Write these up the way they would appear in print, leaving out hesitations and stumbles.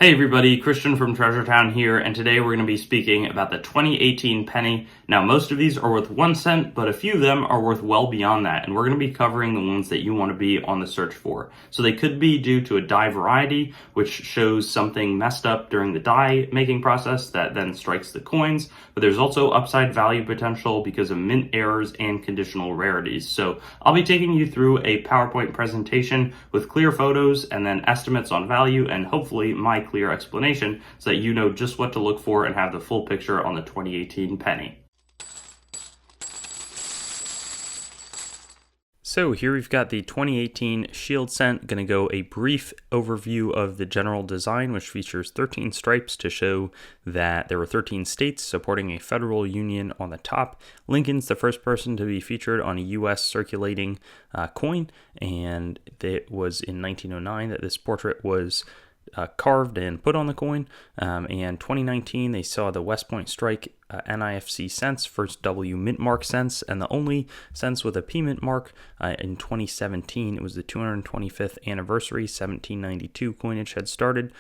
Hey everybody, Christian from Treasure Town here, and today we're going to be speaking about the 2018 penny. Now, most of these are worth 1 cent, but a few of them are worth well beyond that, and we're going to be covering the ones that you want to be on the search for. So they could be due to a die variety, which shows something messed up during the die making process that then strikes the coins, but there's also upside value potential because of mint errors and conditional rarities. So I'll be taking you through a PowerPoint presentation with clear photos and then estimates on value, and hopefully my clear explanation so that you know just what to look for and have the full picture on the 2018 penny. So here we've got the 2018 Shield Cent. Going to go a brief overview of the general design, which features 13 stripes to show that there were 13 states supporting a federal union on the top. Lincoln's the first person to be featured on a U.S. circulating coin, and it was in 1909 that this portrait was carved and put on the coin. And 2019, they saw the West Point Strike NIFC cents, first W mint mark cents, and the only cents with a P mint mark in 2017. It was the 225th anniversary, 1792 coinage had started.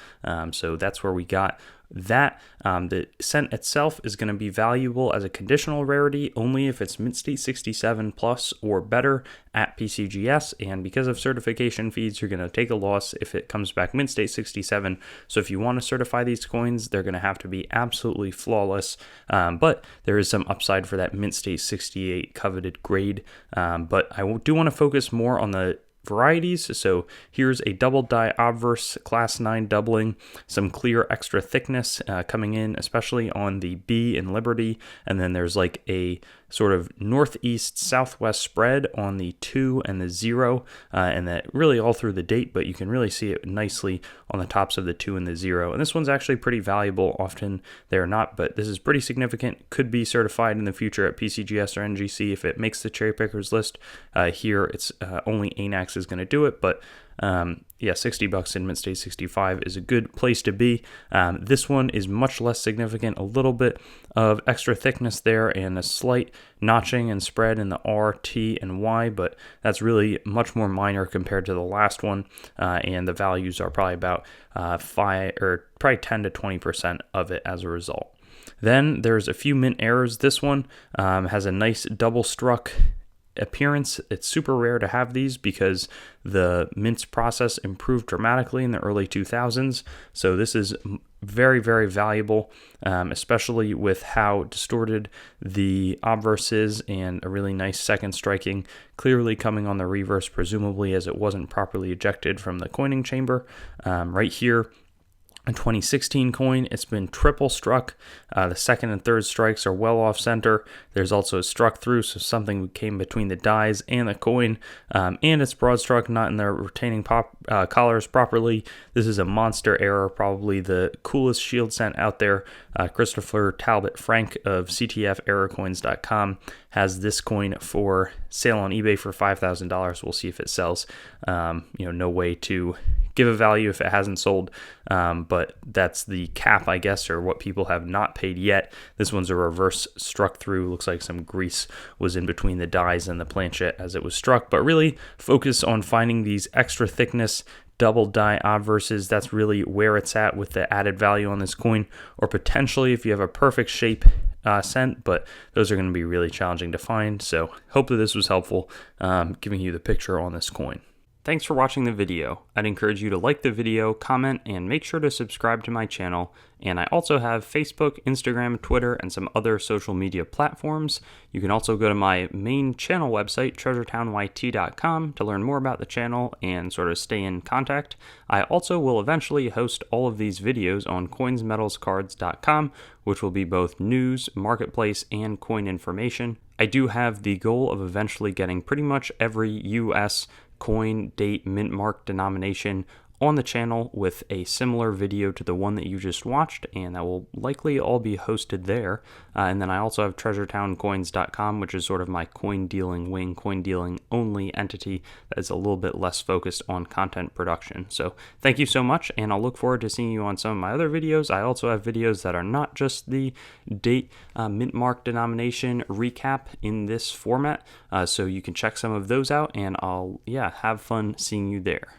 So that's where we got that. The cent itself is going to be valuable as a conditional rarity only if it's mint state 67 plus or better at PCGS, and because of certification fees, you're going to take a loss if it comes back mint state 67. So if you want to certify these coins, they're going to have to be absolutely flawless, but there is some upside for that mint state 68 coveted grade. But I do want to focus more on the varieties. So here's a double die obverse class 9 doubling, some clear extra thickness coming in, especially on the B and Liberty, and then there's like a sort of northeast southwest spread on the 2 and the 0, and that really all through the date, but you can really see it nicely on the tops of the 2 and the 0. And this one's actually pretty valuable. Often they're not, but this is pretty significant. Could be certified in the future at PCGS or NGC if it makes the cherry pickers list. Here it's only ANAX is going to do it, but yeah, $60 in mint state 65 is a good place to be. This one is much less significant, a little bit of extra thickness there and a slight notching and spread in the R, T, and Y, but that's really much more minor compared to the last one, and the values are probably about 10 to 20% of it as a result. Then there's a few mint errors. This one has a nice double struck appearance. It's super rare to have these because the mints process improved dramatically in the early 2000s. So this is very, very valuable, especially with how distorted the obverse is, and a really nice second striking, clearly coming on the reverse, presumably as it wasn't properly ejected from the coining chamber. Right here, a 2016 coin, it's been triple struck. The second and third strikes are well off center. There's also a struck through, so something came between the dies and the coin, and it's broad struck, not in the retaining collars properly. This is a monster error, probably the coolest shield cent out there. Christopher Talbot Frank of CTFerrorcoins.com has this coin for sale on eBay for $5,000. We'll see if it sells. No way to give a value if it hasn't sold, but that's the cap, I guess, or what people have not paid yet. This one's a reverse struck through. Looks like some grease was in between the dies and the planchet as it was struck, but really focus on finding these extra thickness double die obverses. That's really where it's at with the added value on this coin, or potentially if you have a perfect shape cent, but those are going to be really challenging to find. So hopefully this was helpful, giving you the picture on this coin. Thanks for watching the video. I'd encourage you to like the video, comment, and make sure to subscribe to my channel. And I also have Facebook, Instagram, Twitter, and some other social media platforms. You can also go to my main channel website, treasuretownYT.com, to learn more about the channel and sort of stay in contact. I also will eventually host all of these videos on coinsmetalscards.com, which will be both news, marketplace, and coin information. I do have the goal of eventually getting pretty much every US coin, date, mint mark, denomination on the channel with a similar video to the one that you just watched, and that will likely all be hosted there. And then I also have treasuretowncoins.com, which is sort of my coin dealing wing, coin dealing only entity that is a little bit less focused on content production. So thank you so much, and I'll look forward to seeing you on some of my other videos. I also have videos that are not just the date, mint mark, denomination recap in this format, so you can check some of those out, and I'll have fun seeing you there.